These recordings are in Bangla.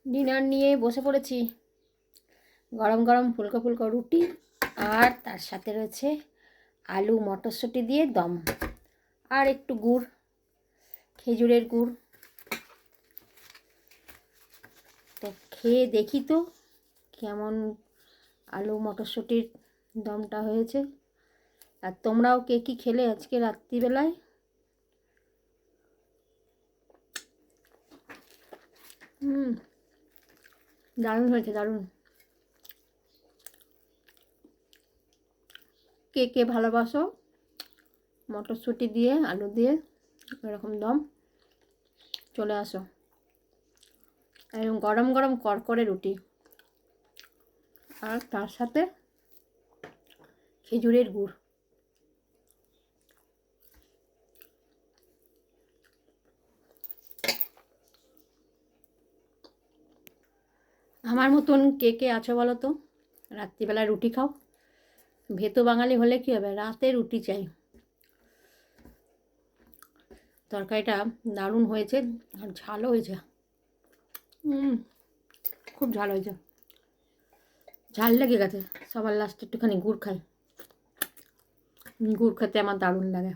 ডিনার নিয়ে বসে পড়েছি। গরম গরম ফুলকো ফুলকো রুটি, আর তার সাথে রয়েছে আলু মটরশুঁটি দিয়ে দম, আর একটু গুড়, খেজুরের গুড়। তা খেয়ে দেখি তো কেমন আলু মটরশুঁটির দমটা হয়েছে। আর তোমরাও কে কী খেলে আজকে রাত্রিবেলায়? দারুণ হয়েছে, দারুণ। কে কে ভালোবাসো মটরশুঁটি দিয়ে আলু দিয়ে এরকম দম, চলে আসো। এরকম গরম গরম কড়কড়ে রুটি, আর তার সাথে খেজুরের গুড়। আমার মতন কে কে আছো বলো তো? রাত্রিবেলা রুটি খাও। ভেতো বাঙালি হলে কী হবে, রাতে রুটি চাই। তরকারিটা দারুণ হয়েছে, আর ঝালও হয়েছে। খুব ঝাল হয়েছে, ঝাল লেগে গেছে। সবার লাস্টে একটুখানি গুড় খাই। গুড় খেতে আমার দারুণ লাগে।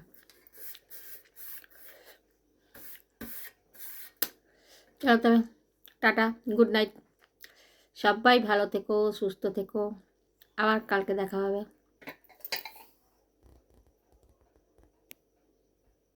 চলো তবে, টাটা, গুড নাইট। সবাই ভালো থেকো, সুস্থ থেকো। আবার কালকে দেখা হবে।